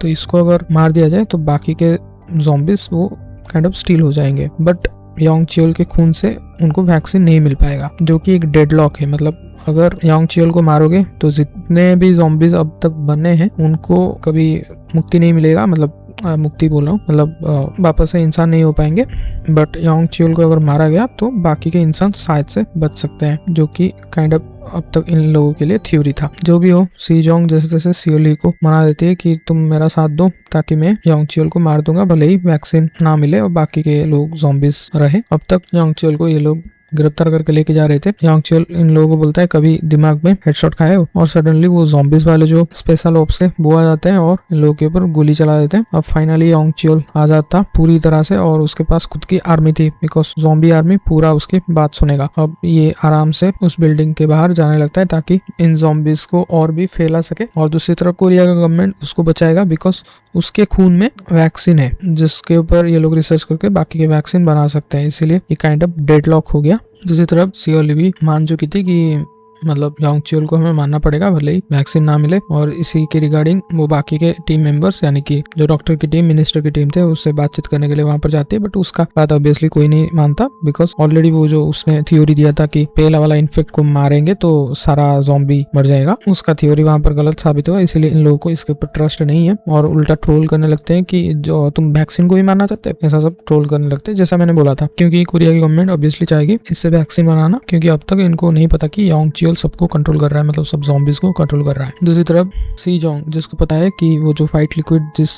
तो इसको अगर मार दिया जाए तो बाकी के ज़ॉम्बीज वो काइंड ऑफ स्टील हो जाएंगे, बट योंग चियोल के खून से उनको वैक्सीन नहीं मिल पाएगा, जो कि एक डेडलॉक है। मतलब अगर योंग चियोल को मारोगे तो जितने भी ज़ॉम्बीज अब तक बने हैं उनको कभी मुक्ति नहीं मिलेगा, मतलब मुक्ति बोल रहा हूँ, मतलब वापस से इंसान नहीं हो पाएंगे। बट योंग चियोल को अगर मारा गया तो बाकी के इंसान शायद से बच सकते हैं, जो कि काइंड ऑफ अब तक इन लोगों के लिए थ्योरी था। जो भी हो, सी जोंग जैसे तैसे सियोली को मना देती है कि तुम मेरा साथ दो ताकि मैं योंग चियोल को मार दूंगा, भले ही वैक्सीन ना मिले और बाकी के लोग ज़ॉम्बीज रहे। अब तक योंग चियोल को ये लोग गिरफ्तार करके लेके जा रहे थे। योंग चियोल इन लोगों को बोलता है कभी दिमाग में हेडशॉट खाए हो, और सडनली वो ज़ॉम्बीज वाले जो स्पेशल ऑप्स थे वो आ जाते हैं और इन लोगों के ऊपर गोली चला देते हैं। अब फाइनली योंग चियोल आजाद था पूरी तरह से, और उसके पास खुद की आर्मी थी, बिकॉज ज़ॉम्बी आर्मी पूरा उसकी बात सुनेगा। अब ये आराम से उस बिल्डिंग के बाहर जाने लगता है ताकि इन ज़ॉम्बीज को और भी फैला सके, और दूसरी तरफ कोरिया का गवर्नमेंट उसको बचाएगा बिकॉज उसके खून में वैक्सीन है जिसके ऊपर ये लोग रिसर्च करके बाकी के वैक्सीन बना सकते हैं, इसीलिए ये काइंड ऑफ डेडलॉक हो गया। दूसरी तरफ सियोली भी मान चुकी थी कि मतलब योंग चियोल को हमें मानना पड़ेगा भले ही वैक्सीन ना मिले, और इसी के रिगार्डिंग वो बाकी के टीम मेंबर्स यानी कि जो डॉक्टर की टीम, मिनिस्टर की टीम थे, उससे बातचीत करने के लिए वहां पर जाती है। बट उसका बात ऑब्वियसली कोई नहीं मानता, बिकॉज ऑलरेडी वो जो उसने थ्योरी दिया था कि पहला वाला इन्फेक्ट को मारेंगे तो सारा ज़ॉम्बी मर जाएगा, उसका थ्योरी वहां पर गलत साबित हुआ। इसलिए इन लोगों को इसके ऊपर ट्रस्ट नहीं है और उल्टा ट्रोल करने लगते हैं कि जो तुम वैक्सीन को भी मारना चाहते हैं, ऐसा सब ट्रोल करने लगते हैं, जैसा मैंने बोला था। क्योंकि कोरिया की गवर्नमेंट ऑब्वियसली चाहेगी इससे वैक्सीन बनाना, क्योंकि अब तक इनको नहीं पता कि योंग चियोल सबको कंट्रोल कर रहा है, मतलब सब ज़ॉम्बीज को कंट्रोल कर रहा है। दूसरी तरफ सी जोंग, जिसको पता है कि वो जो फाइट लिक्विड जिस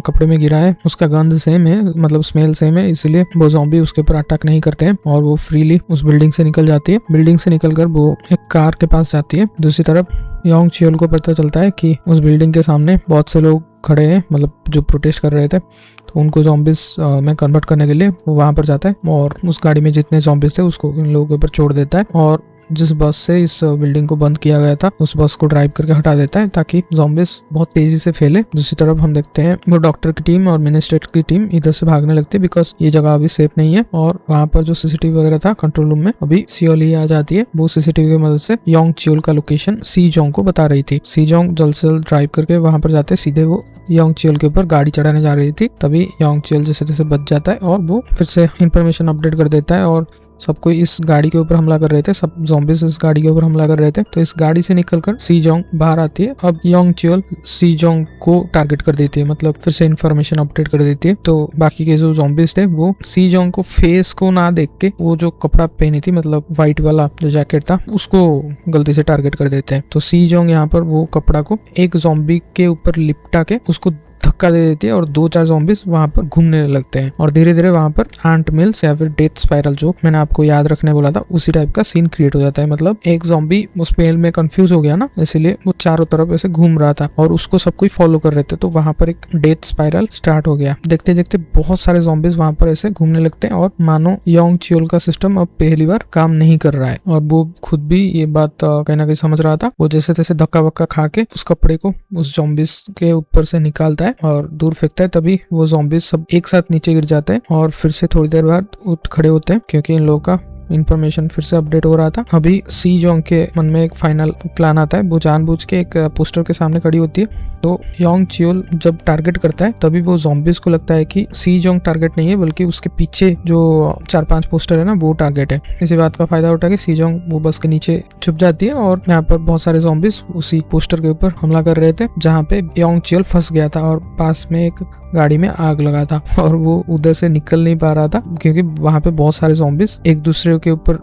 कपड़े में गिरा है उसका गंध सेम है, मतलब स्मेल सेम है, इसलिए वो ज़ॉम्बी उसके ऊपर अटैक नहीं करते हैं और वो फ्रीली उस बिल्डिंग से निकल जाती है। बिल्डिंग से निकलकर वो एक कार के पास जाती है। दूसरी तरफ योंग चियोल को पता चलता है कि उस बिल्डिंग के सामने बहुत से लोग खड़े हैं, मतलब जो प्रोटेस्ट कर रहे थे, तो उनको ज़ॉम्बीज में कन्वर्ट करने के लिए वो वहां पर जाता है और उस गाड़ी में जितने ज़ॉम्बीज थे उसको इन लोगों के ऊपर छोड़ देता है, और जिस बस से इस बिल्डिंग को बंद किया गया था उस बस को ड्राइव करके हटा देता है ताकि ज़ॉम्बीज बहुत तेजी से फैले। दूसरी तरफ हम देखते हैं वो डॉक्टर की टीम और मिनिस्टर की टीम इधर से भागने लगती है बिकॉज ये जगह अभी सेफ नहीं है, और वहाँ पर जो सीसीटीवी वगैरह था कंट्रोल रूम में अभी सियोली आ जाती है। वो सीसीटीवी की मदद से योंग चियोल का लोकेशन सी जोंग को बता रही थी। सी जोंग जल्द से जल्द ड्राइव करके वहाँ पर जाते सीधे वो योंग चियोल के ऊपर गाड़ी चढ़ाने जा रही थी, तभी योंग चियोल जैसे तैसे बच जाता है और वो फिर से इंफॉर्मेशन अपडेट कर देता है और सब कोई इस गाड़ी के ऊपर हमला कर रहे थे, सब ज़ॉम्बीज इस गाड़ी के ऊपर हमला कर रहे थे। तो इस गाड़ी से निकलकर सी जोंग बाहर आती है। अब योंग चियोल सी जोंग को टारगेट कर देती है, मतलब फिर से इन्फॉर्मेशन अपडेट कर देती है। तो बाकी के जो ज़ॉम्बीज थे वो सी जोंग को फेस को ना देख के वो जो कपड़ा पहनी थी, मतलब व्हाइट वाला जो जैकेट था, उसको गलती से टारगेट कर देते हैं। तो सी जोंग यहाँ पर वो कपड़ा को एक ज़ॉम्बी के ऊपर लिपटा के उसको धक्का दे देती है और 2-4 ज़ॉम्बीज वहां पर घूमने लगते हैं और धीरे धीरे वहां पर आंट मिल्स या फिर डेथ स्पाइरल जो मैंने आपको याद रखने बोला था उसी टाइप का सीन क्रिएट हो जाता है। मतलब एक ज़ॉम्बी उस स्पेल में कंफ्यूज हो गया ना, इसलिए वो चारों तरफ ऐसे घूम रहा था और उसको सब कोई फॉलो कर रहे थे, तो वहां पर एक डेथ स्पाइरल स्टार्ट हो गया। देखते देखते बहुत सारे ज़ॉम्बीज वहां पर ऐसे घूमने लगते हैं और मानो योंग चियोल का सिस्टम अब पहली बार काम नहीं कर रहा है, और वो खुद भी ये बात कहीं ना कहीं समझ रहा था। वो जैसे तैसे धक्का वक्का खा के उस कपड़े को उस ज़ॉम्बीज के ऊपर से निकालता है और दूर फेंकता है, तभी वो ज़ॉम्बीज सब एक साथ नीचे गिर जाते हैं और फिर से थोड़ी देर बाद उठ खड़े होते हैं क्योंकि इन लोगों का इन्फॉर्मेशन फिर से अपडेट हो रहा था। अभी सी जोंग के मन में एक फाइनल प्लान आता है। वो जानबूझ के एक पोस्टर के सामने खड़ी होती है, तो योंग चियोल जब टारगेट करता है तभी वो ज़ॉम्बीज को लगता है कि सी जोंग टारगेट नहीं है बल्कि उसके पीछे जो 4-5 पोस्टर है ना वो टारगेट है। इसी बात का फायदा उठा के सी जोंग वो बस के नीचे छुप जाती है और यहाँ पर बहुत सारे ज़ॉम्बीज उसी पोस्टर के ऊपर हमला कर रहे थे जहाँ पे योंग चियोल फंस गया था और पास में एक गाड़ी में आग लगा था और वो उधर से निकल नहीं पा रहा था क्योंकि वहां पे बहुत सारे ज़ॉम्बीज एक दूसरे के ऊपर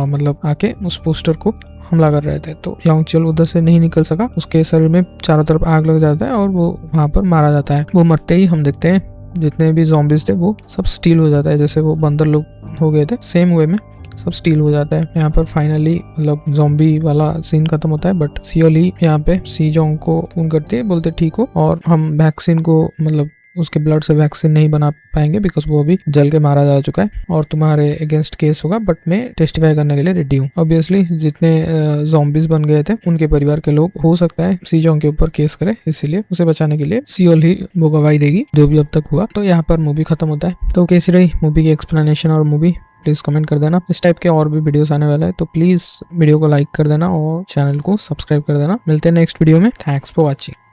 मतलब आके उस पोस्टर को हमला कर रहे थे। तो योंग चियोल उधर से नहीं निकल सका, उसके शरीर में चारों तरफ आग लग जाता है और वो वहां पर मारा जाता है। वो मरते ही हम देखते हैं जितने भी ज़ॉम्बीज थे वो सब स्टील हो जाता है, जैसे वो बंदर लोग हो गए थे सेम वे में सब स्टील हो जाता है। यहाँ पर फाइनली मतलब ज़ॉम्बी वाला सीन खत्म होता है, बट सियोली यहाँ पे सी जोंग को फोन करती है, बोलते ठीक हो और हम वैक्सीन को मतलब उसके ब्लड से वैक्सीन नहीं बना पाएंगे बिकॉज वो अभी जल के मारा जा चुका है और तुम्हारे अगेंस्ट केस होगा, बट मैं टेस्टिफाई करने के लिए रेडी हूँ। ऑब्वियसली जितने ज़ॉम्बीज बन गए थे उनके परिवार के लोग हो सकता है सी जोंग के ऊपर केस करे, इसीलिए उसे बचाने के लिए सियोली वो गवाही देगी जो भी अब तक हुआ। तो यहाँ पर मूवी खत्म होता है। तो कैसी रही मूवी की एक्सप्लेनेशन और मूवी प्लीज कमेंट कर देना। इस टाइप के और भी वीडियोस आने वाला है तो प्लीज वीडियो को लाइक कर देना और चैनल को सब्सक्राइब कर देना। मिलते हैं नेक्स्ट वीडियो में। Thanks for watching.